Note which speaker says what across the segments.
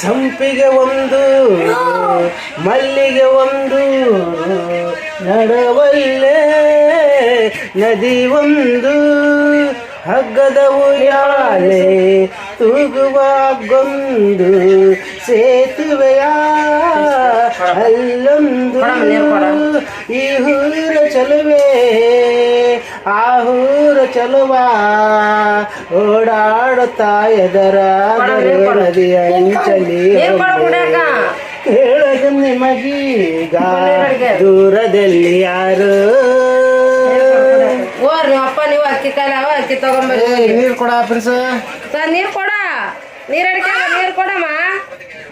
Speaker 1: ಸಂಪಿಗೆ ಒಂದು ಮಲ್ಲಿಗೆ ಒಂದು ನಡವಲ್ಲೇ ನದಿ ಒಂದು ಹಗ್ಗದ ಉಯ್ಯಾಲೆ ತೂಗುವ ಗೊಂದು ಸೇತುವೆಯ ಅಲ್ಲೊಂದು ಈ ಊರ ಚಲುವೆ ಆ ಊರ ಚಲುವ ಓಡಾಡುತ್ತಾ ಎದರ ನದಿಯ ಅಂಚಲಿ ಕೇಳದು ನಿಮಗೀಗ ದೂರದಲ್ಲಿ ಯಾರು
Speaker 2: ಅಪ್ಪ ನೀವು ಅಕ್ಕಿ ಕಾಲ ಅಕ್ಕಿ ತಗೊಂಬರ್ರಿ
Speaker 1: ನೀರು ಕೊಡ ಪ್ರಿನ್ಸ್
Speaker 2: ನೀರು ಕೊಡ ನೀರ್ ಅಡಿಕೆ ನೀರು ಕೊಡಮ್ಮ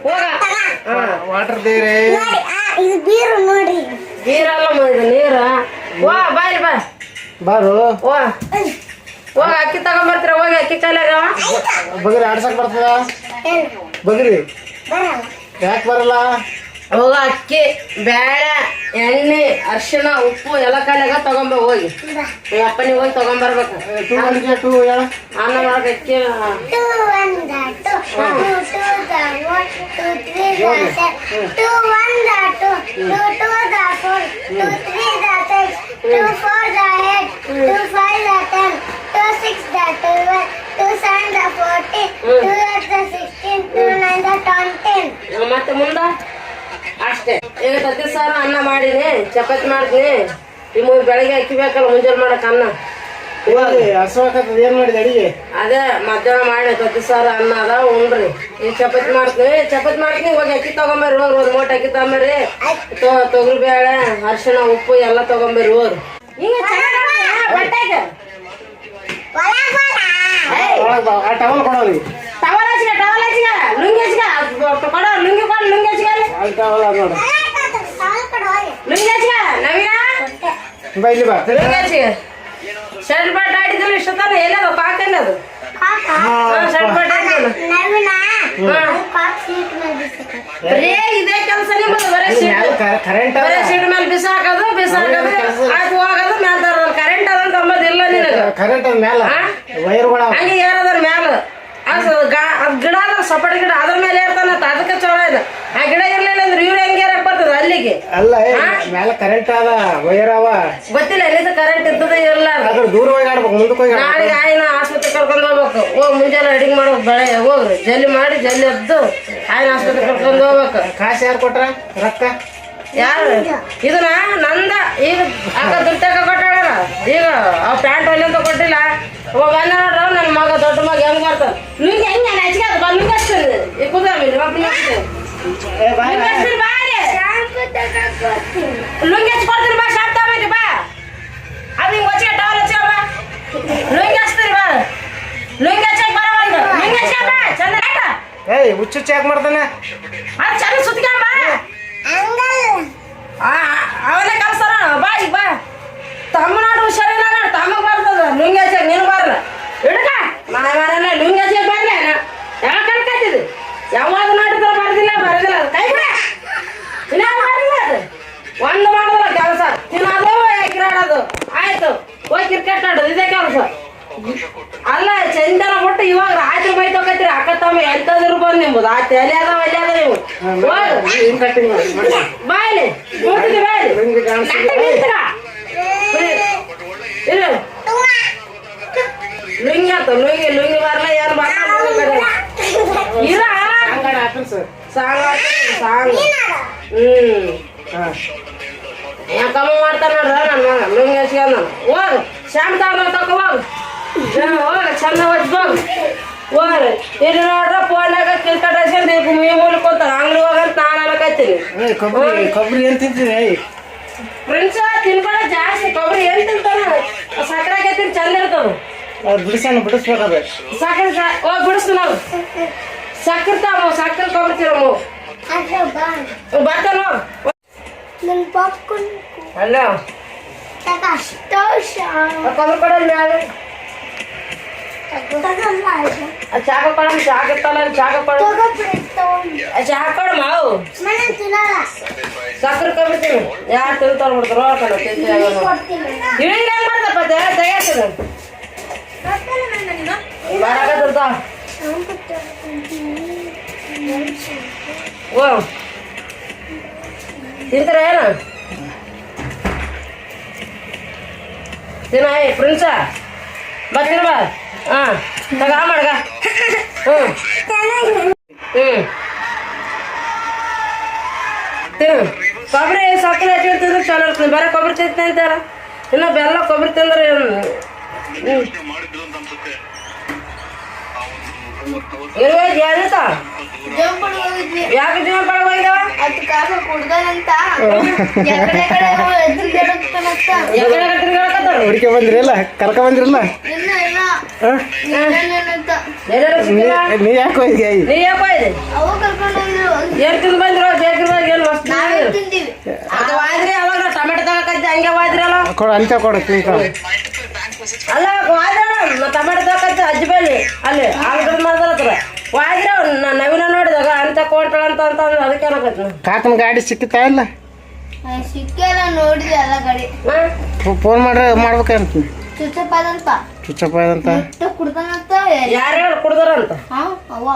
Speaker 2: ಹೋಗ
Speaker 1: ವಾಟರ್ ದೇರೆ
Speaker 3: ಇದು ಬೀರು ನೋಡಿ
Speaker 2: ನೀರಲ್ಲ ಇದು ನೀರ ವಾ ಬಾಯ್ ಬಾ
Speaker 1: ಬಾರು
Speaker 2: ವಾ ಹೋಗ ಅಕ್ಕಿ ತಗೊಂಬರ್ತೀರ ಹೋಗಿ ಅಕ್ಕಿ ಕಾಲಾಗ
Speaker 1: ಬಗ್ರಿ ಆಡ್ಸಕ್ ಬರ್ತದ ಬಗ್ರಿ ಯಾಕೆ ಬರಲ್ಲ
Speaker 2: ಹೋಗ ಅಕ್ಕಿ ಬೇಳೆ ಎಣ್ಣೆ ಅರಿಶಿಣ ಉಪ್ಪು ಎಲ್ಲ ಕಾಲಾಗ ತಗೊಂಬ ಹೋಗಿ ಅಪ್ಪ ನೀವು ಹೋಗಿ ತಗೊಂಬರ್ಬೇಕು ಅನ್ನ ಮಾಡಕ್ ಅಕ್ಕಿ ಮತ್ತೆ ಮುಂದ ಅಷ್ಟೇ ಈಗ ತತ್ತಿ ಸಾರು ಅನ್ನ ಮಾಡೀನಿ ಚಪಾತಿ ಮಾಡ್ತೀನಿ ಈ ಬೆಳಗ್ಗೆ ಅಕ್ಕಿ ಬೇಕಲ್ಲ ಮುಂಜಾನೆ ಮಾಡಕ್ ಅನ್ನ
Speaker 1: ಏನ್ ಮಾಡಿದೆ ಅಡಿಗೆ
Speaker 2: ಅದೇ ಮಧ್ಯಾಹ್ನ ಮಾಡಿ ತತ್ತಿ ಸಾರು ಅನ್ನ ಅದ ಉಣ್ರಿ ಈಗ ಚಪಾತಿ ಮಾಡ್ತೀನಿ ಹೋಗಿ ಅಕ್ಕಿ ತಗೊಂಬರ್ರಿ ಹೋಗ್ರಿ ಒಂದ್ ಮೂಟೆ ಅಕ್ಕಿ ತಗೊಂಬರ್ರಿ ತೊಗರಿ ಬೇಳೆ ಅರಿಶಿಣ ಉಪ್ಪು ಎಲ್ಲ ತಗೊಂಬರ್ರಿ ಹೋಗ್ರಿ
Speaker 1: ಟವಲ್ ಕೊಡೋರಿ
Speaker 2: ಟವಲ್ ಹಚ್ಚಿಗೆ ಲುಂಗಿ ಹಚ್ಚಿಗೆ ಕೊಡ ಲುಂಗಿ ಕೊಡ ಲುಂಗಿ ಹಚ್ಚಿಗೆ ಲುಂಗಿ ಹಚ್ಚಿಗೆ ನವೀನ
Speaker 1: ಬೈಲಿ ಬಾ
Speaker 2: ಲುಂಗಿ ಹಚ್ಚಿಗೆ ಶರ್ಟ್ ಬಟ್ ಆಡಿದ್ರು ಇಷ್ಟೊತ್ತಾನ ಎಲ್ಲದು ಪಾಕಲ್ಲ ಅದು ಶರ್ಟ್ ಬಟ್ ಆಡಿದ್ರು ಬರೇ ಇದೇ ಕೆಲಸ ನಿಮ್ಮದು ಬರೇ ಸೀಟ್ ಮೇಲೆ ಬಿಸಾಕೋದು ಆಯ್ತು ಹೋಗೋದು ಮ್ಯಾಲ ತರೋದು ಕರೆಂಟ್ ಅದಂತ ಅಂಬೋದಿಲ್ಲ ನಿನಗೆ
Speaker 1: ಕರೆಂಟ್ ಅದ ಮ್ಯಾಲ ವೈರ್ಗಳ
Speaker 2: ಹಂಗೆ ಏರದ್ರ ಮ್ಯಾಲ ಅದು ಗಿಡ ಅದ ಸಪೋಟ ಗಿಡ ಅದ್ರ ಮೇಲೆ ಏರ್ತಾನ ಅದಕ್ಕೆ ಚಲೋ ಇದೆ ಆ ಗಿಡ ಇರ್ಲಿಲ್ಲ ಅಂದ್ರೆ ಇವ್ರು ಹೆಂಗೆ ಏರಕ್ ಬರ್ತದ ಅಲ್ಲಿಗೆ
Speaker 1: ಅಲ್ಲ ಮ್ಯಾಲ ಕರೆಂಟ್ ಅದ ವೈರ್ ಅವ
Speaker 2: ಗೊತ್ತಿಲ್ಲ ಎಲ್ಲಿಂದ ಕರೆಂಟ್ ಇರ್ತದೆ ಇರಲ್ಲ
Speaker 1: ದೂರ ಹೋಗಿ ಆಡ್ಬೇಕು ಮುಂದಕ್ಕೆ ಹೋಗಿ
Speaker 2: ನಾಳೆಗೆ ಆಯ್ನ ಆಸ್ಪತ್ರೆ ಕರ್ಕೊಂಡು ಹೋಗ್ಬೇಕು ಹೋಗಿ ಮುಂಜಾನೆ ಅಡಿಗೆ ಮಾಡೋದು ಬೆಳೆ ಹೋಗ್ರಿ ಜಲ್ದಿ ಮಾಡಿ ಜಲ್ದಿ ಎದ್ದು ಆಯ್ನ ಆಸ್ಪತ್ರೆ ಕರ್ಕೊಂಡು ಹೋಗ್ಬೇಕು
Speaker 1: ಕಾಸು ಯಾರು ಕೊಟ್ರ ರೊಕ್ಕ
Speaker 2: ಯಾರು ಇದನ್ನ ನಂದ ಈಗ ಆಗ ದುಡ್ಡಾಗ ಕೊಟ್ಟಾಳ ಈಗ ಆ ಪ್ಯಾಂಟ್ ಅಲ್ಲಿ ಅಂತ ಕೊಟ್ಟಿಲ್ಲ ಬಂದ ನೋಡ್ರ ನನ್ನ ಮಗ ದೊಡ್ಡ ಮಗ ಹೆಂಗ್ ಬರ್ತಾನ ನಿಂಗೆ ಹೆಂಗೆ ಹಚ್ಚಿಗೆ ಅದು ನಿಂಗೆ ಹಚ್ತೀನಿ ಈಗ ಕುದಾಮಿ ಲುಂಗಿ ಹಚ್ಕೊಡ್ತೀನಿ ಬಾ ಶಾಪ್ ತಗೊಂಡ್ರಿ ಬಾ ಅದು ಹಿಂಗೆ ಹೊಚ್ಚಿಗೆ ಟವಲ್ ಹಚ್ಚಿಗೆ ಬಾ ಲುಂಗಿ ಹಚ್ತೀರಿ ಬಾ ಲುಂಗಿ ಹಚ್ಚಕ್ ಬರ ಒಂದು ಲುಂಗಿ ಹಚ್ಚಿಗೆ ಬಾ ಚಂದ
Speaker 1: ಏಯ್ ಹುಚ್ಚು ಯಾಕೆ ಮಾಡ್ತಾನೆ
Speaker 2: ಅದು ಚಂದ ಸುತ್ಕೊಂಡ್ ಬಾ ಅವನೇ ಕಲ್ಸಾರ ಬಾ ಈಗ ಬಾ ತಮ್ಮನಾಡು ಹುಷಾರಿಲ್ಲ ತಮ್ಮಗ್ ಬರ್ತದ ಲುಂಗಿ ಹಚ್ಚಕ್ ನೀನು ಬರಲ್ಲ ಹಿಡ್ಕ ಮಾರಲ್ಲ ಲುಂಗಿ ಹಚ್ಚಕ್ ಬರ್ಲಿ ಯಾವಾಗ ಕಲ್ಕತ್ತಿದ್ದು ಯಾವಾಗ ನಾಟಿದ್ರೆ ಬರೋದಿಲ್ಲ ಅದು ಕೈ ಬಿಡ ಇನ್ನ ಬರಲ್ಲ ಅದು ಒಂದು ಮಾಡೋದಲ್ಲ ಕೆಲಸ ತಿನ್ನೋದು ಕಿರಾಡೋದು ಆಯ್ತು ಹೋಗಿ ಕ್ರಿಕೆಟ್ ಆಡೋದು ಇದೇ ಕೆಲಸ ಅಲ್ಲ ಚಂದನ ಬಿಟ್ಟು ಇವಾಗ ರಾತ್ರಿ ಬೈ ತಗೋತೀರಿ ಅಕ್ಕ ತಮ್ಮ ಎಂತದ್ರು ಬಂದು ನಿಂಬುದು ಆ ತಲೆ ಅದಾವ ಅಲ್ಲಿ ಅದ ನೀವು ಬಾಯ್ಲಿ ನೋಡ್ತಿದ್ದಿ ಬಾಯ್ಲಿ ಲುಂಗಿ ಆತ ಲುಂಗಿ ಬರಲ್ಲ ಏನು ಇರ ಸಾಂಗ್ ಕಮ್ಮಿ ಮಾಡ್ತಾರ ನೋಡ್ರ ನನ್ನ ಮಗ ಲುಂಗಿ ಹಚ್ಕೊಂಡ್ ಹೋಗ ಶಾಮ್ ತಗೋ ಹೋಗ ಚಂದ ಹಚ್ಬೋಗ ಹೋಗ್ರಿ ಇಲ್ಲಿ ನೋಡ್ರ ಫೋನ್ಯಾಗ ಕ್ರಿಕೆಟ್ ಹಚ್ಕೊಂಡು ಈಗ ಮೀ ಮೂಲಕ ಹೋಗ್ತಾರ ಅಂಗಡಿ ಹೋಗಂತ ನಾನು ಅನ್ನಕತ್ತೀನಿ
Speaker 1: ಕೊಬ್ಬರಿ ಏನ್ ತಿಂತೀನಿ
Speaker 2: ಫ್ರೆಂಡ್ಸ್ ತಿನ್ಕೊಳ ಜಾಸ್ತಿ ಕೊಬ್ಬರಿ ಏನ್ ತಿಂತಾನ ಸಕ್ಕರೆ ಹಾಕೈತೀನಿ ಚಂದ ಇರ್ತದ
Speaker 1: ಬಿಡಿಸ್ಬೇಕಾದ್ರೆ
Speaker 2: ಸಕ್ಕರೆ ಹೋಗಿ ಬಿಡಿಸ್ತು ನಾವು ಸಕ್ಕರೆ ತಾವ ಸಕ್ಕರೆ ಕೊಬ್ಬರಿ ತಿರಮ್ಮ ಬರ್ತಾನ ಅಲ್ಲ ಕೊಬ್ಬರಿ ಕೊಡಲ್ ಮ್ಯಾಲೆ ಚಾಕ ಕೊಡ ಚಾಕ ಇತ್ತಲ್ಲ ಚಾಕ ಕೊಡ ಚಾಕ ಕೊಡ ಮಾವು ಸಕ್ಕರೆ ಕಮ್ಮಿತೀನಿ ಯಾರು ತಿಂತಾರ ಬಿಡ್ತಾರ ಇಳಿಗೆ ಹೆಂಗ್ ಮಾಡ್ತಪ್ಪ ತೆಗಿತೀನಿ ಬರಾಕತ್ತಿರ್ತಾವ ಓ ತಿಂತಾರ ಏನು ತಿನ್ನ ಫ್ರೆಂಡ್ಸ ಬರ್ತೀನಿ ಬಾ ಹಾಂ ತಗ ಮಾಡ್ಗ ಹ್ಞೂ ತಿನ್ನು ಕೊಬ್ಬರಿ ಸಕ್ಕರೆ ಹಚ್ಚಿ ತಿಂದ್ರೆ ಚಲೋ ಇರ್ತದೆ ಬರೀ ಕೊಬ್ಬರಿ ತಿಂತೀನಿ ಅಂತಾರ ಇನ್ನು ಬೆಲ್ಲ ಕೊಬ್ಬರಿ ತಿಂದ್ರೆ ಇರುವಾಗ ಏನಿತ್ತ ಯಾಕೆ ಜೀವ ಪಡ ಹೋಗಿದಾವ
Speaker 3: ಅದು ಕಾಸ ಕುಡ್ದಾನಂತ ಎಕಡೆ
Speaker 1: ಹುಡುಕೆ ಬಂದಿರಲ್ಲ ಕರ್ಕ ಬಂದಿರಲ್ಲ
Speaker 3: ಇಲ್ಲ ಇಲ್ಲ
Speaker 1: ಹಾ?
Speaker 3: ಏನೇನಂತ
Speaker 1: ನೀ ಯಾಕೆ ಹೋಗಿ
Speaker 2: ನೀ ಯಾಕೆ ಹೋಯ್ದೆ
Speaker 3: ಅವ ಕರ್ಕೊಂಡೋಗಿದ್ರು
Speaker 2: ಏನ್ ತಿಂದು ಬಂದಿರೋ ಬೇಕಿರುವಾಗ ಏನು ಮಸ್ತ್
Speaker 3: ನಾವೇ ತಿಂತೀವಿ
Speaker 2: ಅದು ವಾದ್ರಿ ಅವಾಗ ಟೊಮೆಟೊ ತಗಕೈತೆ ಹಂಗೆ ವಾದ್ರಲ್ಲ
Speaker 1: ಕೊಡು ಅಂತ ಕೊಡು ತಿನ್ಕ
Speaker 2: ಅಲ್ಲ ವಾದ್ರ ಟೊಮೆಟೊ ತಗಕೈತೆ ಅಜ್ಜಿ ಬಲ್ಲಿ ಅಲ್ಲಿ ಆಲ್ಗಡ ಮಾತಾಡ್ತಾರ ವಾದ್ರ ನವೀನ ನೋಡಿದಾಗ ಅಂತ ಕೊಡ್ತಾಳ ಅಂತ ಅಂದ್ರೆ ಅದಕ್ಕೆ ಏನಾಗತ್ತೆ
Speaker 1: ಕಾಕನ ಗಾಡಿ ಸಿಕ್ಕಿತಾ ಇಲ್ಲ
Speaker 3: ಸಿಕ್ಕೆಲ್ಲ ನೋಡಿದ್ವಿ ಎಲ್ಲ ಗಾಡಿ
Speaker 1: ಫೋನ್ ಮಾಡ್ಬೇಕಂತ
Speaker 3: ಚುಚ್ಚಪ್ಪಾದಂತ
Speaker 1: ಚುಚ್ಚಪ್ಪ ಅಂತ
Speaker 3: ಕುಡ್ದಾನಂತ
Speaker 2: ಯಾರು ಹೇಳಿ ಕುಡ್ದಾರಂತ
Speaker 3: ಹಾ ಅವ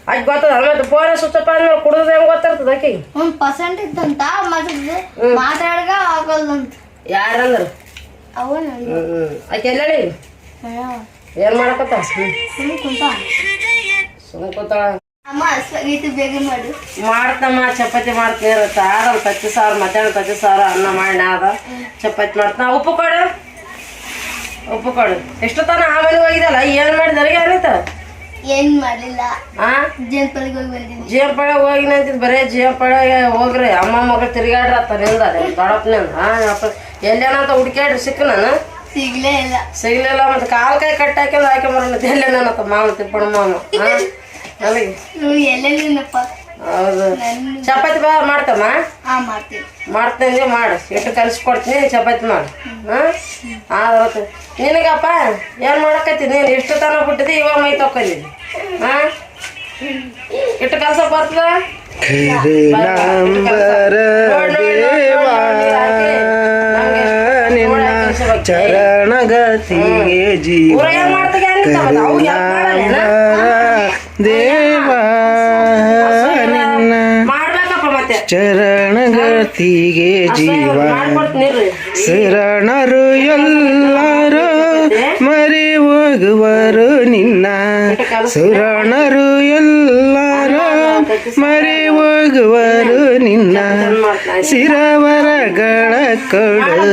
Speaker 2: ಅದ್ ಗೊತ್ತದ ಮತ್ತೆ ಫೋನ್ ಸುಚ್ಚಪ್ಪ ಅಂದ್ಮೇಲೆ ಕುಡ್ದು ಹೆಂಗ್ ಗೊತ್ತಿರ್ತದ ಆಕಿ
Speaker 3: 1% ಇದ್ದಂತ ಮಾತಾಡ್ಗ ಆಗಲ್ದಂತ
Speaker 2: ಯಾರಂದ್ರ
Speaker 3: ಅವನ
Speaker 2: ಆಕೆ ಎಲ್ಲಿ ಏನ್ ಮಾಡಕತ್ತ
Speaker 3: ಕುಂತ
Speaker 2: ಸುಮ್ ಕೂತಾಳ
Speaker 3: ಅಮ್ಮ ಹಸ್ವಾಗೈತಿ ಬೇಗ ಮಾಡು
Speaker 2: ಮಾಡ್ತಮ್ಮ ಚಪಾತಿ ಮಾಡ್ತೀನಿ ಇರುತ್ತೆ ಆಗಲ್ಲ ತತ್ತಿ ಸಾರು ಮಧ್ಯಾಹ್ನ ತತ್ತಿ ಸಾರು ಅನ್ನ ಮಾಡಿ ಆದ ಚಪಾತಿ ಮಾಡ್ತಾನ ಉಪ್ಪು ಕೊಡು ಉಪ್ಪು ಕೊಡು ಎಷ್ಟು ತನ ಆ ಮನೆಗೆ ಹೋಗಿದಲ್ಲ ಏನ್ ಮಾಡಿದಾರೆ ಏನಿತ್ತ
Speaker 3: ಏನ್ ಮಾಡ್ಲಿಲ್ಲ
Speaker 2: ಆ
Speaker 3: ಜೇನ್ಪಲ್ಲಿಗೆ ಹೋಗಿ ಬಂದಿದ್ವಿ
Speaker 2: ಜೇಂಪಳ ಹೋಗಿ ನಂತಿದ್ ಬರೇ ಜೇಂಪಳ ಹೋಗ್ರಿ ಅಮ್ಮ ಮಗಳು ತಿರುಗಾಡ್ರತ್ತ ನಿಂದ ದೊಡ್ಡಪ್ಪನಿಂದ ಎಲ್ಲೇನಂತ ಹುಡ್ಕ್ಯಾಡ್ರಿ ಸಿಕ್ಕ ನಾನು
Speaker 3: ಸಿಗ್ಲೇ ಇಲ್ಲ
Speaker 2: ಸಿಗ್ಲಿಲ್ಲ ಮತ್ತೆ ಕಾಲ್ ಕೈ ಕಟ್ಟಿ ಹಾಕಿಂದ ಹಾಕಿ ಬರೋಣ ಎಲ್ಲೇನತ್ತ ಮಾಮ ತಿಪ್ಪಣ ಮಾಮ ನನಗೆ
Speaker 3: ಎಲ್ಲೆಲ್ಲಿನಪ್ಪ
Speaker 2: ಹೌದು ಚಪಾತಿ ಬಾ ಮಾಡ್ತಮ್ಮ
Speaker 3: ಮಾಡ್ತೀವಿ
Speaker 2: ಮಾಡ್ತೀನಿ ಮಾಡು ಇಟ್ಟು ಕಲಿಸ್ಕೊಡ್ತೀನಿ ಚಪಾತಿ ಮಾಡು ಆದ್ರೆ ನಿನಗಪ್ಪ ಏನು ಮಾಡಕತ್ತಿ ನೀನು ಇಷ್ಟು ತನ ಬಿಟ್ಟಿದ್ದಿ ಇವಾಗ ಮೈ ತೊಕೊಂಡಿದ್ದಿ ಇಟ್ಟು ಕೆಲಸ ಬರ್ತದ
Speaker 1: ಚರಣಗತಿಗೆ ಜೀವ ದೇವ
Speaker 2: ಮಾಡ್ಬೇಕಪ್ಪ ಮತ್ತೆ
Speaker 1: ಚರಣಗತಿಗೆ ಜೀವ
Speaker 2: ಮಾಡ್ಕೊಡ್ತೀನಿ
Speaker 1: ಶರಣರು ಎಲ್ಲರೂ ಮರಿ ಹೋಗುವರು ನಿನ್ನ ಶರಣರು ಎಲ್ಲರೂ ಮರಿ ಹೋಗುವರು ನಿನ್ನ ಶಿರವರಗಳ ಕೊಡು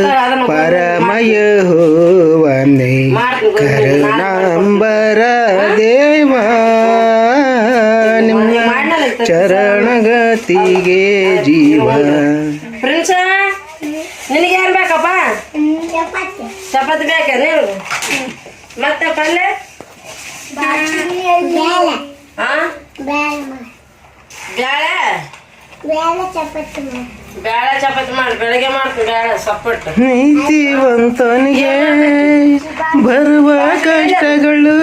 Speaker 1: ಪರಮಯ ಹೋವನೆ ಕರುಣಾಂಬರ ದೇವ ನಿಮ್ಮ ಚರಣಗತಿಗೆ ಜೀವ
Speaker 2: ಫ್ರೆಂಡ್ಸ ನಿನಗೆ ಏನ್ ಬೇಕಪ್ಪ ಚಪಾತಿ ಬೇಕ ನೀವು ಮತ್ತೆ ಪಲ್ಯ ಹಾ ಬ್ಯಾಳೆ ಬ್ಯಾಳೆ ಚಪಾತಿ ಮಾಡಿ ಬೆಳಗ್ಗೆ ಮಾಡ್ತೀನಿ ಬ್ಯಾಳೆ ಸಪ್ಪಟ್ಟು
Speaker 1: ನೀತಿವಂತನಿಗೆ ಬರುವ ಕಷ್ಟಗಳು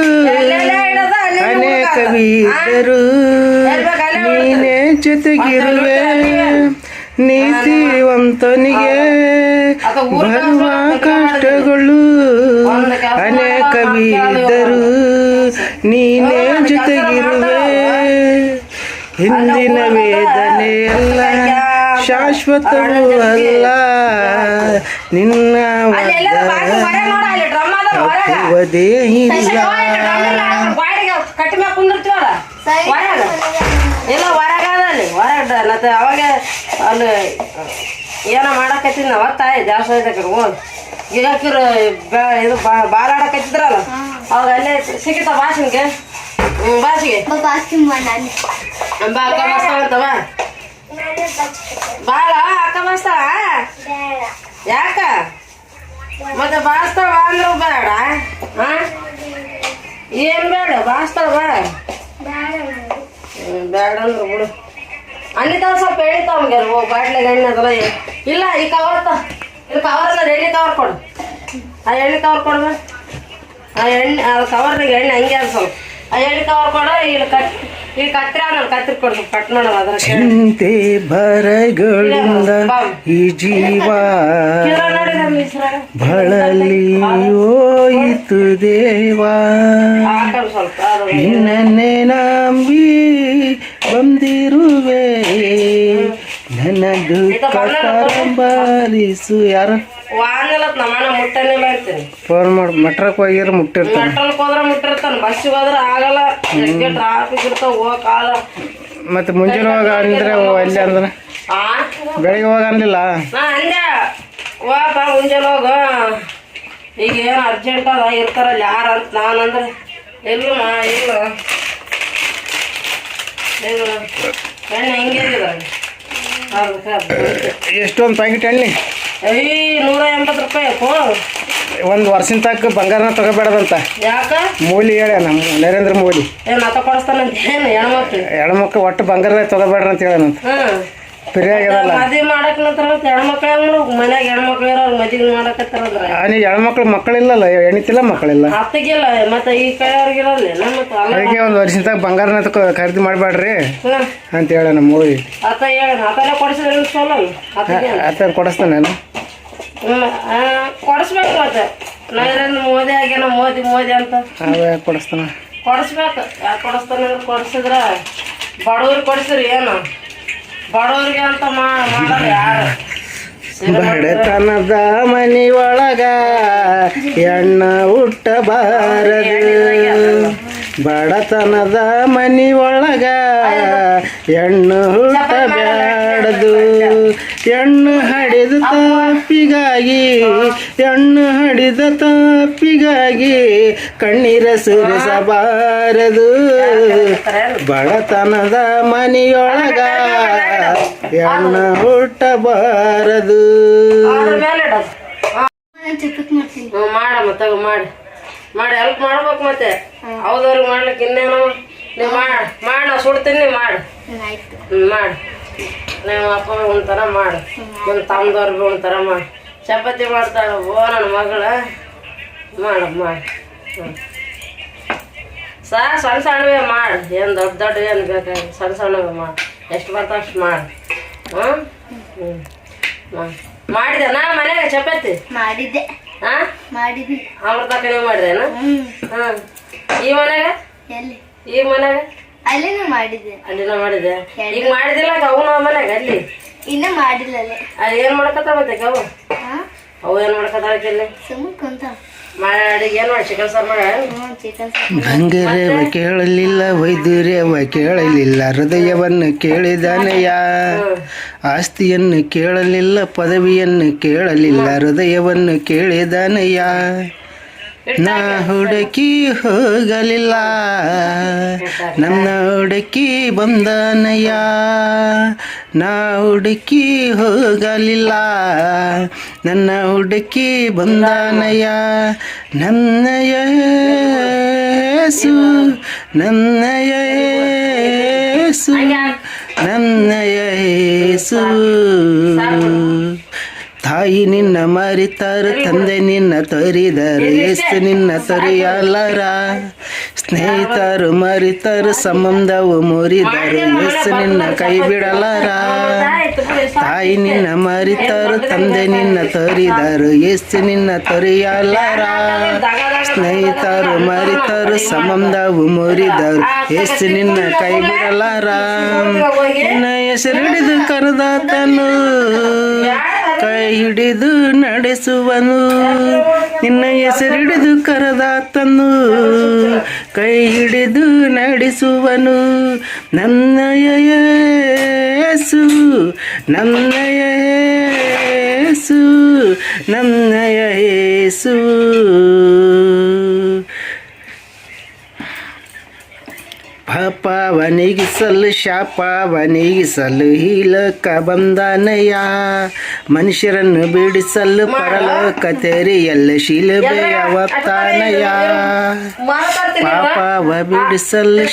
Speaker 1: ಅನೇಕವಿದ್ದರು ನೀನೇ ಜೊತೆಗಿರುವೆ ನೀತಿವಂತನಿಗೆ ಬರುವ ಕಷ್ಟಗಳು ಅನೇಕವಿದ್ದರು ನೀನೇ ಜೊತೆಗಿರುವೆ ಹಿಂದಿನ ವೇದನೆ ಎಲ್ಲ ಶಾಶ್ವತವೂ ಅಲ್ಲ ನಿನ್ನ ಒಪ್ಪುವುದೇ ಇಲ್ಲ
Speaker 2: ಕಟ್ಟಿ ಮ್ಯಾಗ ಕುಂದಿರ್ತೀವಲ್ಲ ಇಲ್ಲ ಹೊರಗಾದಲ್ಲಿ ಹೊರಗ ಮತ್ತೆ ಅವಾಗ ಅಲ್ಲಿ ಏನೋ ಮಾಡಕತ್ತಿದ್ ನಾವು ತಾಯಿ ಜಾಸ್ತಿ ಆಯ್ತು ಈಗ ಇದು ಬಾಲ್ ಆಡಕತ್ತಿದ್ರಲ್ಲ ಅವಾಗ ಅಲ್ಲೇ ಸಿಕ್ಕಿತ ಭಾಷಣಿಗೆ ಭಾಷೆಗೆ ಬಾ ಅಕ್ಕ ಬಸ್ತಾವ ಅಂತವ ಬಾಳ ಅಕ್ಕ ಬಸ್ತಾವ ಯಾಕ ಮತ್ತೆ ಬಾಸ್ತಾವ ಅಂದ್ರು ಬೇಡ ಏನ್ ಬೇಡ ಬಾಸ್ತಾವ ಬಾ ಬೇಡ ಅಂದ್ರು ಬಿಡು ಅನ್ನಿತಾವ ಸ್ವಲ್ಪ ಎಳಿತಾವ ನಮ್ಗೆ ಬಾಟ್ಲಿಗೆ ಎಣ್ಣೆ ಅದಲ್ಲ ಇಲ್ಲ ಈ ಕವರ್ ಇಲ್ಲಿ ಕವರ್ ಅಲ್ಲ ಎಣ್ಣೆ ಕವರ್ ಕೊಡು ಆ ಎಣ್ಣೆ ಕವರ್ ಕೊಡ್ಬ ಆ ಎಣ್ಣೆ ಆ ಕವರ್ನಾಗ ಎಣ್ಣೆ ಹಂಗೆ ಅದು ಸ್ವಲ್ಪ ಎಲ್ಲಿ ಕವರ್ ಕೊಡ ಇಲ್ಲಿ ಕತ್ರಿ ನಾನು ಕತ್ರಿ ಕೊಡ್ಬೇಕು ಕಟ್ ಮಾಡೋದು ಅದ್ರ
Speaker 1: ಚಿಂತೆ ಬರಗಳಿಂದ ಈ ಜೀವ ಬಳಲಿ ಹೋಯಿತು ದೇವಾ
Speaker 2: ಸ್ವಲ್ಪ
Speaker 1: ನಿನ್ನನ್ನೇ ನಂಬಿ ಬಂದಿರುವೆ ನನ್ನ ದುಃಖ ತರಂಬರಿಸು ಯಾರು
Speaker 2: ವಾಂಗಲತ್ ನಮ್ಮಣ್ಣ ಮುಟ್ಟನಿಲ್ಲ ಅಂತೀನಿ
Speaker 1: ಫೋನ್ ಮಾಡಿ ಮಟ್ರಕ್ಕೆ ಹೋಗಿರ ಮುಟ್ಟಿರ್ತಾನೆ
Speaker 2: ಮೆಟ್ರಲ್ಕ್ ಹೋದ್ರೆ ಮುಟ್ಟಿರ್ತಾನೆ ಬಸ್ಸಿಗೆ ಹೋದ್ರೆ ಆಗಲ್ಲ ಜಗ್ಗೆ ಟ್ರಾಫಿಕ್ ಇರ್ತಾವ ಹೋಗಕ್ಕಾಗಲ್ಲ
Speaker 1: ಮತ್ತೆ ಮುಂಜಾನೆ ಹೋಗ ಅಂದ್ರೆ ಅಲ್ಲಿ ಅಂದ್ರೆ ಬೆಳಿಗ್ಗೆ ಹೋಗ ಅನ್ಲಿಲ್ಲ
Speaker 2: ನಾ ಅಂದೆ ಹೋಗಪ್ಪ ಮುಂಜಾನೆ ಹೋಗ ಈಗ ಏನು ಅರ್ಜೆಂಟ್ ಅದ ಇರ್ತಾರಲ್ಲ ಯಾರು ಅಂತ ನಾನಂದ್ರೆ ಇಲ್ಲಮ್ಮ ಇಲ್ಲ ಇಲ್ಲ ಎಣ್ಣೆ ಹಿಂಗೇನಿದೆ
Speaker 1: ಎಷ್ಟೊಂದು ಪ್ಯಾಕೆಟ್ ಎಣ್ಣೆ
Speaker 2: 180 ರೂಪಾಯಿ
Speaker 1: ಒಂದು ವರ್ಷದ ತಕ್ಕ ಬಂಗಾರನ ತಗೋಬೇಡದಂತ
Speaker 2: ಯಾಕ
Speaker 1: ಮೂಲಿ ಹೇಳ ನಮ್ಮ ನರೇಂದ್ರ ಮೋದಿ
Speaker 2: ನತ ಕೊಡಿಸ್ತಾನಂತ ಏನು
Speaker 1: ಹೆಣ್ಮಕ್ಳು ಒಟ್ಟು ಬಂಗಾರ ತಗೋಬೇಡ್ರಿ ಅಂತ ಹೇಳನಂತ ಫ್ರೀ ಆಗ್ಯದಲ್ಲ
Speaker 2: ಮದ್ವೆ ಮಾಡಕ್ ಹೆಣ್ಮಕ್ಳು ಮನ್ಯಾಗ ಹೆಣ್ಮಕ್ಳು ಇರೋ ಮದ್ವೆ ಮಾಡಕತ್ತಾರ
Speaker 1: ನೀನು ಹೆಣ್ಮಕ್ಳು ಮಕ್ಕಳಿಲ್ಲಲ್ಲ ಹೆಣ್ತಿಲ್ಲ ಮಕ್ಕಳಿಲ್ಲ
Speaker 2: ಅತ್ತಿಗಿಲ್ಲ ಮತ್ತೆ ಈ ಕೈಯವ್ರಿಗಿರಲ್ಲ
Speaker 1: ಅದಕ್ಕೆ ಒಂದು ವರ್ಷದ ತಕ್ಕ ಬಂಗಾರನ ಖರೀದಿ ಮಾಡಬೇಡ್ರಿ ಅಂತ ಹೇಳ ನಮ್ಮ ಮೋದಿ
Speaker 2: ಆತ ಹೇಳ ಆತನೇ ಕೊಡಿಸಿದ್ರೆ ಸೋಲಲ್ಲ
Speaker 1: ಆತ ಕೊಡಿಸ್ತಾನೆ ನಾನು
Speaker 2: ಕೊಡಿಸ್ಬೇಕು ಮತ್ತೆ ನರೇಂದ್ರ ಮೋದಿ ಆಗ್ಯಾನ ಮೋದಿ ಅಂತ
Speaker 1: ಅವೇ ಕೊಡಿಸ್ತಾನ
Speaker 2: ಕೊಡಿಸ್ಬೇಕು ಯಾಕೆ ಕೊಡಿಸ್ತಾನೆ ಅಂದ್ರೆ ಕೊಡಿಸಿದ್ರ ಬಡವ್ರಿಗೆ ಕೊಡಿಸ್ರಿ ಏನು ಬಡವ್ರಿಗೆ ಅಂತ ಮಾಡೋದು ಯಾರು
Speaker 1: ಬಡತನದ ಮನಿ ಒಳಗ ಹೆಣ್ಣ ಹುಟ್ಟಬಾರದು ಬಡತನದ ಮನಿ ಒಳಗ ಹೆಣ್ಣು ಹುಟ್ಟಬ್ಯಾಡದು ಹೆಣ್ಣು ಹಡಿದ ತಪ್ಪಿಗಾಗಿ ಹೆಣ್ಣು ಹಡಿದ ತಪ್ಪಿಗಾಗಿ ಕಣ್ಣೀರ ಸುರಿಸಬಾರದು ಬಡತನದ ಮನಿಯೊಳಗ ಹೆಣ್ಣು ಹುಟ್ಟಬಾರದು
Speaker 2: ಮಾಡಮ್ಮ ತಗೋ ಮಾಡಿ ಹೆಲ್ಪ್ ಮಾಡ್ಬೇಕು ಮತ್ತೆ ಹೌದವ್ರಿಗೆ ಮಾಡ್ಲಿಕ್ಕೆ ಇನ್ನೇನು ನೀವು ಮಾಡಿ ನಾ ಸುಡ್ತೀನಿ ಮಾಡಿ ಮಾಡಿ ನೀವು ಅಪ್ಪ ಉಣ್ತಾರ ಮಾಡಿ ನನ್ನ ತಮ್ಮದವ್ರಿಗೆ ಉಣ್ತಾರ ಮಾಡಿ ಚಪಾತಿ ಮಾಡ್ತಾಳೆ ನನ್ನ ಮಗಳ ಮಾಡಿ ಸಣ್ಣ ಸಣ್ಣವೇ ಮಾಡಿ ಏನು ದೊಡ್ಡ ಏನು ಬೇಕಾಗಿ ಸಣ್ಣ ಸಣ್ಣವೇ ಮಾಡಿ ಎಷ್ಟು ಬರ್ತಾವ ಅಷ್ಟು ಮಾಡಿ ಮಾಡಿದೆ ನಾ ಮನ್ಯಾಗ ಚಪಾತಿ
Speaker 3: ಮಾಡಿದ್ದೆ ಮಾಡಿದ್ವಿ
Speaker 2: ಅಮೃತಕ್ಕ ನೀವು ಮಾಡಿದೇನ ಈ ಮನ್ಯಾಗ
Speaker 3: ಎಲ್ಲಿ
Speaker 2: ಈ ಮನ್ಯಾಗ
Speaker 3: ಅಲ್ಲೇನೂ ಮಾಡಿದ್ದೆ
Speaker 2: ಅಲ್ಲಿನ ಮಾಡಿದೆ ಈಗ ಮಾಡಿದಿಲ್ಲ ಅವನು ಮನ್ಯಾಗ ಅಲ್ಲಿ
Speaker 3: ಇನ್ನ ಮಾಡಿಲ್ಲ ಅಲ್ಲೇ
Speaker 2: ಏನ್ ಮಾಡ್ಕತ್ತ ಮತ್ತೆ ಅವು ಏನ್ ಮಾಡ್ಕತ್ತಾಳೆ
Speaker 3: ಸುಮ್ಮನೆ ಕುಂತ
Speaker 2: ಮಾಡಿ ಏನ್ ಮಾಡಿ ಚಿಕನ್ ಸಾರು ಮಾಡ
Speaker 3: ಚಿಕನ್
Speaker 1: ಬಂಗಾರವ ಕೇಳಲಿಲ್ಲ ವೈದ್ಯರವ ಕೇಳಲಿಲ್ಲ ಹೃದಯವನ್ನು ಕೇಳಿದಾನೆಯ ಆಸ್ತಿಯನ್ನು ಕೇಳಲಿಲ್ಲ ಪದವಿಯನ್ನು ಕೇಳಲಿಲ್ಲ ಹೃದಯವನ್ನು ಕೇಳಿದಾನೆಯ ನಾ ಹುಡುಕಿ ಹೋಗಲಿಲ್ಲ ನನ್ನ ಹುಡುಕಿ ಬಂದನಯ್ಯ ನಾ ಹುಡುಕಿ ಹೋಗಲಿಲ್ಲ ನನ್ನ ಹುಡುಕಿ ಬಂದನಯ್ಯ ನನ್ನ ಯೇಸು ನನ್ನ ಯೇಸು ನನ್ನ ಯೇಸು ತಾಯಿ ನಿನ್ನ ಮರಿತಾರ ತಂದೆ ನಿನ್ನ ತೊರಿದರು ಎಷ್ಟು ನಿನ್ನ ತೊರೆಯಲಾರ ಸ್ನೇಹಿತರು ಮರಿತರು ಸಂಬಂಧವು ಮುರಿದರು ಎಷ್ಟು ನಿನ್ನ ಕೈ ಬಿಡಲಾರ ತಾಯಿ ನಿನ್ನ ಮರಿತರು ತಂದೆ ನಿನ್ನ ತೊರಿದರು ಎಷ್ಟು ನಿನ್ನ ತೊರೆಯಲಾರ ಸ್ನೇಹಿತರು ಮರಿತರು ಸಂಬಂಧವು ಮುರಿದರು ಎಷ್ಟು ನಿನ್ನ ಕೈ ಬಿಡಲಾರ ನಿನ್ನ ಹೆಸರಿಡಿದು ಕರೆದಾತನು ಕೈ ಹಿಡಿದು ನಡೆಸುವನು ನಿನ್ನ ಹೆಸರಿಡಿದು ಕರೆದಾತನು ಕೈ ಹಿಡಿದು ನಡೆಸುವನು ನನ್ನ ಯೇಸು ನನ್ನ ಯೇಸು ನನ್ನ ಯೇಸು ಪಾಪವನಿಗಿಸಲು ಶಾಪವನಿಗಿಸಲು ಹೀಲಕ ಬಂದನಯ್ಯ ಮನುಷ್ಯರನ್ನು ಬಿಡಿಸಲು ಪರಲೋಕ ತೆರೆಯಲು ಶಿಲುಬೆಯ ಒತ್ತಾನಯ್ಯ ಪಾಪವ ಬಿಡಿಸಲು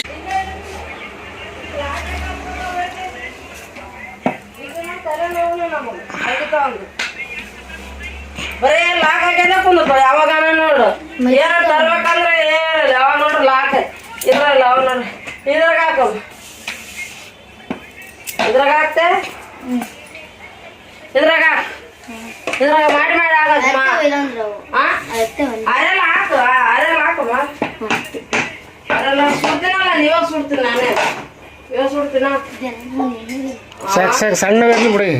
Speaker 2: ಬರೇ ಲಾಕ್ ಆಗ್ಯದ ಕುಂದ ಯಾವಾಗ ನೋಡು ಏನ ತರ್ಬೇಕಂದ್ರೆ ಯಾವಾಗ ನೋಡ್ರಿ ಲಾಕ್ ಇದ್ರಲ್ಲ ಅವನ ಇದ್ರಾಗ ಹಾಕು ಇದ್ರಾಗ ಹಾಕ್ತೆ ಇದ್ರಾಗ ಇದ್ರಾಗ ಮಾಡಿ ಮಾಡಿ ಆಗತ್ತಮ್ಮ ಅರೆಲ್ಲ ಹಾಕು ಅರೆಲ್ಲ ಹಾಕಮ್ಮ ಅರೆಲ್ಲ ಸುಡ್ತೀನಲ್ಲ ನೀವಾಗ ಸುಡ್ತೀನಿ ನಾನೇ ಇವಾಗ ಸುಡ್ತೀನ
Speaker 1: ಸಾಕು ಸಾಕು ಸಣ್ಣ ಇರಲಿ ಬಿಡಿ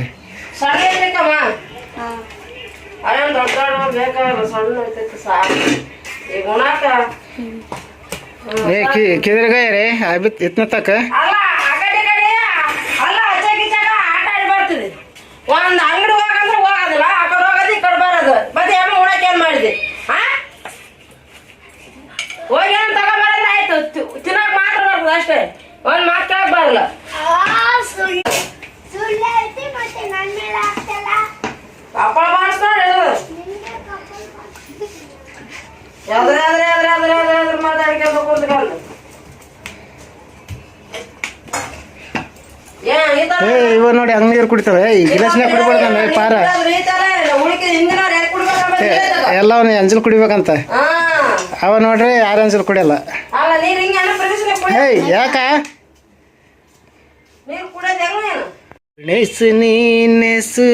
Speaker 2: ಸಣ್ಣ ಇರ್ತೈತಮ್ಮ ಅರೇನು ದೊಡ್ಡ ದೊಡ್ಡ ಬೇಕಾಗಲ್ಲ ಸಣ್ಣ ಇರ್ತೈತಿ ಸಾಕು ಈಗ ಉಣಾಕ
Speaker 1: ಏ ಕಿದ್ರಗಾಯ ರೀ ಬಿತ್ತು ಎತ್ತನ ತಕ್ಕ
Speaker 2: ಅಲ್ಲ ಆ ಕಡೆ ಅಲ್ಲ ಅಚ್ಚಾಗ ಆಟ ಆಡಿ ಬರ್ತದೆ ಒಂದು ಅಂಗಡಿ ಹೋಗಂದ್ರೆ ಹೋಗೋದಿಲ್ಲ ಆ ಕಡೆ ಹೋಗೋದು ಈ ಕಡೆ ಬರೋದು ಮತ್ತೆ ಅಮ್ಮ ಉಣಕ್ಕೆ ಏನು ಮಾಡಿದೆ ಹೋಗಿ ಏನು ತಗೊಂಬರೋದ್ರೆ ಆಯ್ತು ತಿನ್ನೋಕೆ ಮಾತ್ರ ಬರ್ತದೆ ಅಷ್ಟೇ ಒಂದು ಮಾತು ಕೇಳಕ್ ಬರಲ್ಲ ಪಾಪಳ ಮಾಡಿಸ್ಕೊಂಡು ಎದ್ರ ಮಾತಾಡ್ಕೊಂಡು ಕೂತ್ಕೊಂಡು
Speaker 1: ಏ ಇವ ನೋಡಿ ಹಂಗ ನೀರು ಕುಡಿತಾವೆ ಈ ಗಿಲಾಸ್ನಾಗ ಕುಡಿಬಾರ್ದಂದ್ರೆ ಪಾರ ಎಲ್ಲ ಅವನು ಅಂಜಲ್ ಕುಡಿಬೇಕಂತ ಅವ ನೋಡ್ರಿ ಯಾರು ಅಂಜಲ್ ಕುಡಿಯಲ್ಲ ಏಯ್ ಯಾಕ ನೇಸು ನೀನೆಸು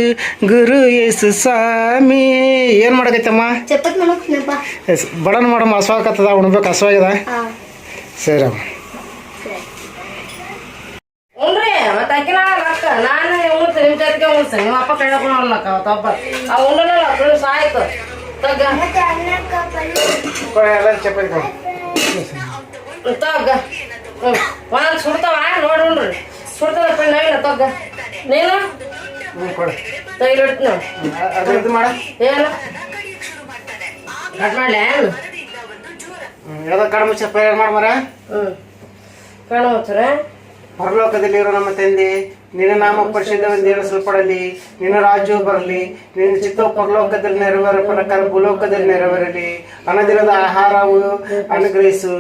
Speaker 1: ಗುರು ಯೇಸು ಸ್ವಾಮಿ ಏನು ಮಾಡಕೈತಮ್ಮ
Speaker 3: ಚಪಾತಿ ಮಾಡ್ಬೇಕಪ್ಪ
Speaker 1: ಬಡನ್ ಮಾಡಮ್ಮ ಹಸುವಾಗತ್ತದ ಉಣ್ಬೇಕು ಹಸುವಾಗ್ಯದ ಸರಿ ಅಮ್ಮ
Speaker 2: ಉಣ್ರಿ ಮತ್ತೆ ಅಕ್ಕಿನ ಅಕ್ಕ ನಾನು ಉಣ್ತೀನಿ ನಿಮ್ಮ ಜೊತೆಗೆ ಉಣ್ತೀನಿ ನಿಮ್ಮ ಅಪ್ಪ ಕೈ ಹಾಕೊಂಡ್ಲಕ್ಕ ಅವತ್ತು ಹಬ್ಬ ಆ ಉಣ್ಣಲ್ಲ ಫ್ರೆಂಡ್ಸ್ ಆಯ್ತು ತಗ್ಗ
Speaker 1: ಚಪಾತಿ
Speaker 2: ತಗ್ಗ ಒಂದೊಂದು ಸುಡ್ತಾವ ನೋಡಿ ಉಣ್ರಿ ಸುಡ್ತದ ಫ್ರೆಂಡ್ ಆಗಿಲ್ಲ ತಗ್ಗ ನೀನು ತೈಲ್ ಇಡ್ತೀನಿ
Speaker 1: ಅದು ಮಾಡ
Speaker 2: ಏನು ಕಟ್ ಮಾಡಲಿ
Speaker 1: ಯಾವ್ದು ಕಡಿಮೆ ಚಪ್ಪ ಮಾಡಿ ಮರ
Speaker 2: ಕಣ್ಣು ಮುಚ್ಚರೆ
Speaker 1: ಪರಲೋಕದಲ್ಲಿರೋ ನಮ್ಮ ತಂದೆ ನಿನ್ನ ನಾಮ ಪರಿಶುದ್ಧವೆಂದು ಎಣಿಸಲ್ಪಡಲಿ ನಿನ್ನ ರಾಜ್ಯವು ಬರಲಿ ನಿನ್ನ ಚಿತ್ತವು ಪರಲೋಕದಲ್ಲಿ ನೆರವೇರ ಪ್ರಕಾರ ಭೂಲೋಕದಲ್ಲಿ ನೆರವೇರಲಿ ಅನದಿರದ ಆಹಾರವು ಅನುಗ್ರಹಿಸು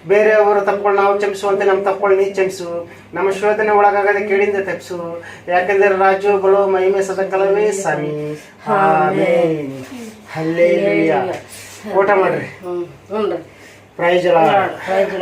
Speaker 1: ಬೇರೆಯವರು ತಪ್ಪುಗಳು ನಾವು ಕ್ಷಮಿಸುವಂತೆ ನಮ್ಮ ತಪ್ಪುಗಳು ನೀ ಕ್ಷಮಿಸು ನಮ್ಮ ಶೋಧನೆ ಒಳಗಾಗದೆ ಕೇಳಿಂದ ತಪ್ಪಿಸು ಯಾಕೆಂದರೆ ರಾಜ್ಯವು ಬಲು ಮಹಿಮೆ ಸದಕಲವೇ ಸ್ವಾಮಿ ಆಮೆನ್ ಹಲ್ಲೆಲೂಯಾ ಊಟ ಮಾಡ್ರಿ
Speaker 2: ಹ್ಞೂ
Speaker 1: ಪ್ರೈಜ್
Speaker 2: ಪ್ರೈಜ್